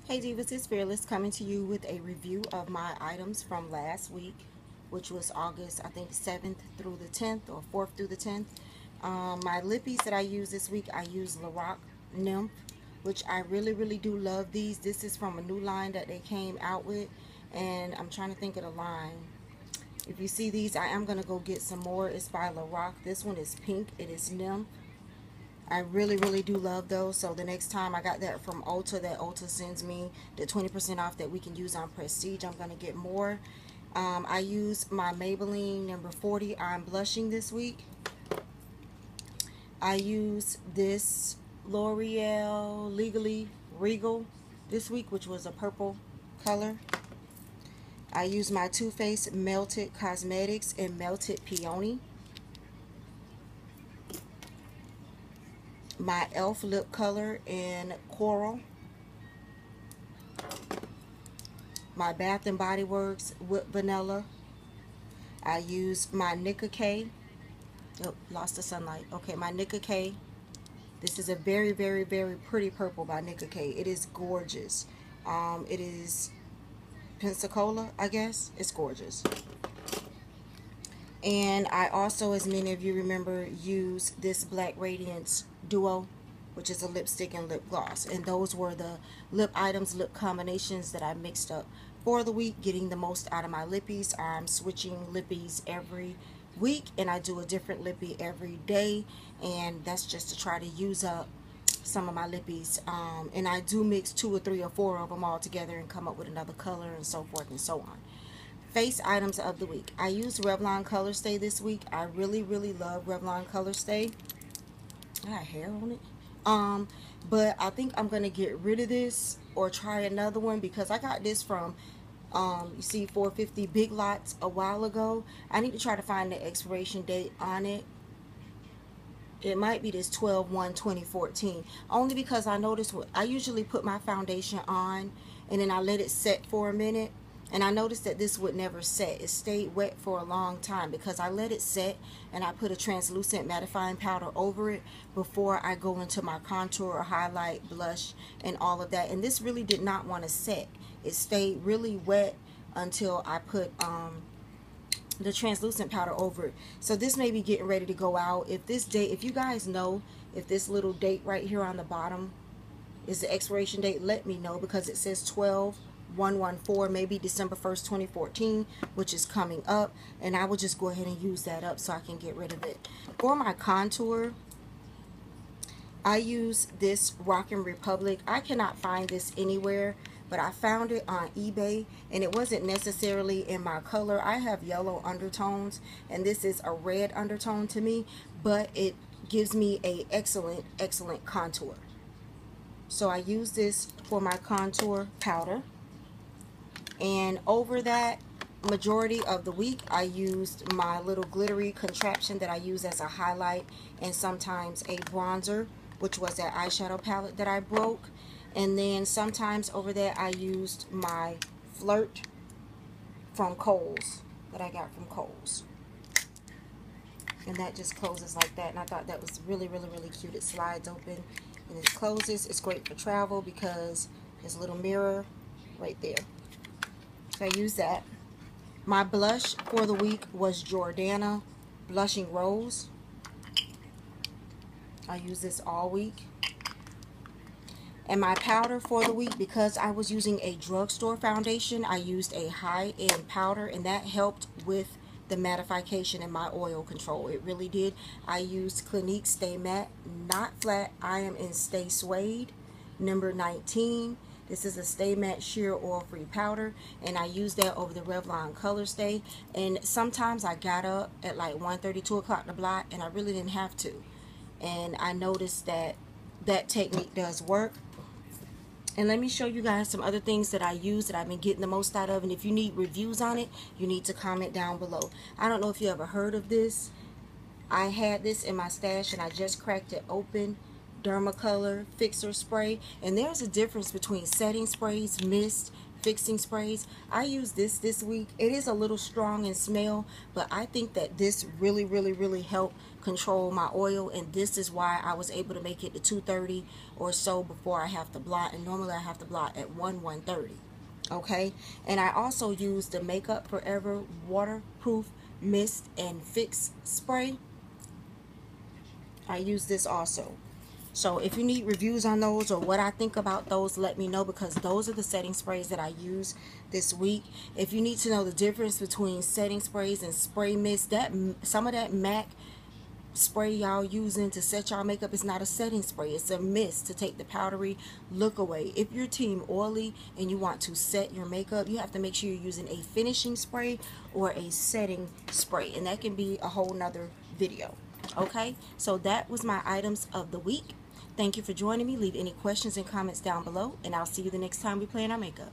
Hey Divas, it's Fearless coming to you with a review of my items from last week, which was August, I think 7th through the 10th or 4th through the 10th. My lippies that I use this week, I use Lorac Nymph, which I really do love these. This is from a new line that they came out with, and I'm trying to think of the line. If you see these, I am going to go get some more. It's by Lorac. This one is pink. It is Nymph. I really do love those. So the next time I got that from Ulta, that Ulta sends me the 20% off that we can use on Prestige, I'm going to get more. I use my Maybelline number 40 I'm blushing this week. I use this L'Oreal Legally Regal this week, which was a purple color. I use my Too Faced Melted Cosmetics in Melted Peony. My e.l.f. lip color in Coral. My Bath and Body Works with Vanilla. I use my Nicka K. Oh, lost the sunlight. Okay, my Nicka K. This is a very pretty purple by Nicka K. It is gorgeous. It is Pensacola, I guess. It's gorgeous. And I also, as many of you remember, use this Black Radiance Duo, which is a lipstick and lip gloss. And those were the lip items, lip combinations that I mixed up for the week, getting the most out of my lippies. I'm switching lippies every week, and I do a different lippy every day. And that's just to try to use up some of my lippies. And I do mix 2 or 3 or 4 of them all together and come up with another color and so forth and so on. Face items of the week. I used Revlon Color Stay this week. I really love Revlon Color Stay. I got hair on it. But I think I'm going to get rid of this or try another one because I got this from, you see, 450 Big Lots a while ago. I need to try to find the expiration date on it. It might be this 12/1/2014. Only because I noticed I usually put my foundation on and then I let it set for a minute. And I noticed that this would never set. It stayed wet for a long time because I let it set and I put a translucent mattifying powder over it before I go into my contour, highlight, blush, and all of that. And this really did not want to set. It stayed really wet until I put the translucent powder over it. So this may be getting ready to go out. If this date, if you guys know if this little date right here on the bottom is the expiration date, let me know because it says 12/1/14, maybe December 1st, 2014, which is coming up, and I will just go ahead and use that up so I can get rid of it. For my contour, I use this Rockin' Republic. I cannot find this anywhere, but I found it on eBay, and it wasn't necessarily in my color. I have yellow undertones, and this is a red undertone to me, but it gives me a excellent contour. So I use this for my contour powder. And over that majority of the week, I used my little glittery contraption that I use as a highlight and sometimes a bronzer, which was that eyeshadow palette that I broke. And then sometimes over there I used my Flirt from Kohl's that I got from Kohl's. And that just closes like that. And I thought that was really cute. It slides open and it closes. It's great for travel because there's a little mirror right there. So I use that. My blush for the week was Jordana Blushing Rose. I use this all week. And my powder for the week, because I was using a drugstore foundation, I used a high-end powder, and that helped with the mattification and my oil control. It really did. I used Clinique Stay Matte, not flat. I am in Stay Suede, number 19. This is a Stay Matte Sheer Oil-Free Powder, and I use that over the Revlon Color Stay. And sometimes I got up at like 1:30, 2 o'clock to blot, and I really didn't have to. And I noticed that that technique does work. And let me show you guys some other things that I use that I've been getting the most out of. And if you need reviews on it, you need to comment down below. I don't know if you ever heard of this. I had this in my stash and I just cracked it open. Dermacolor Fixer Spray. And there's a difference between setting sprays, mist, fixing sprays. I use this week. It is a little strong in smell, but I think that this really helped control my oil, and this is why I was able to make it to 230 or so before I have to blot, and normally I have to blot at 130. Okay, and I also use the Makeup Forever waterproof mist and fix spray. I use this also. So if you need reviews on those or what I think about those, let me know, because those are the setting sprays that I use this week. If you need to know the difference between setting sprays and spray mist, that some of that MAC spray y'all using to set y'all makeup is not a setting spray. It's a mist to take the powdery look away. If you're team oily and you want to set your makeup, you have to make sure you're using a finishing spray or a setting spray, and that can be a whole nother video. Okay, so that was my items of the week. Thank you for joining me. Leave any questions and comments down below, and I'll see you the next time we plan our makeup.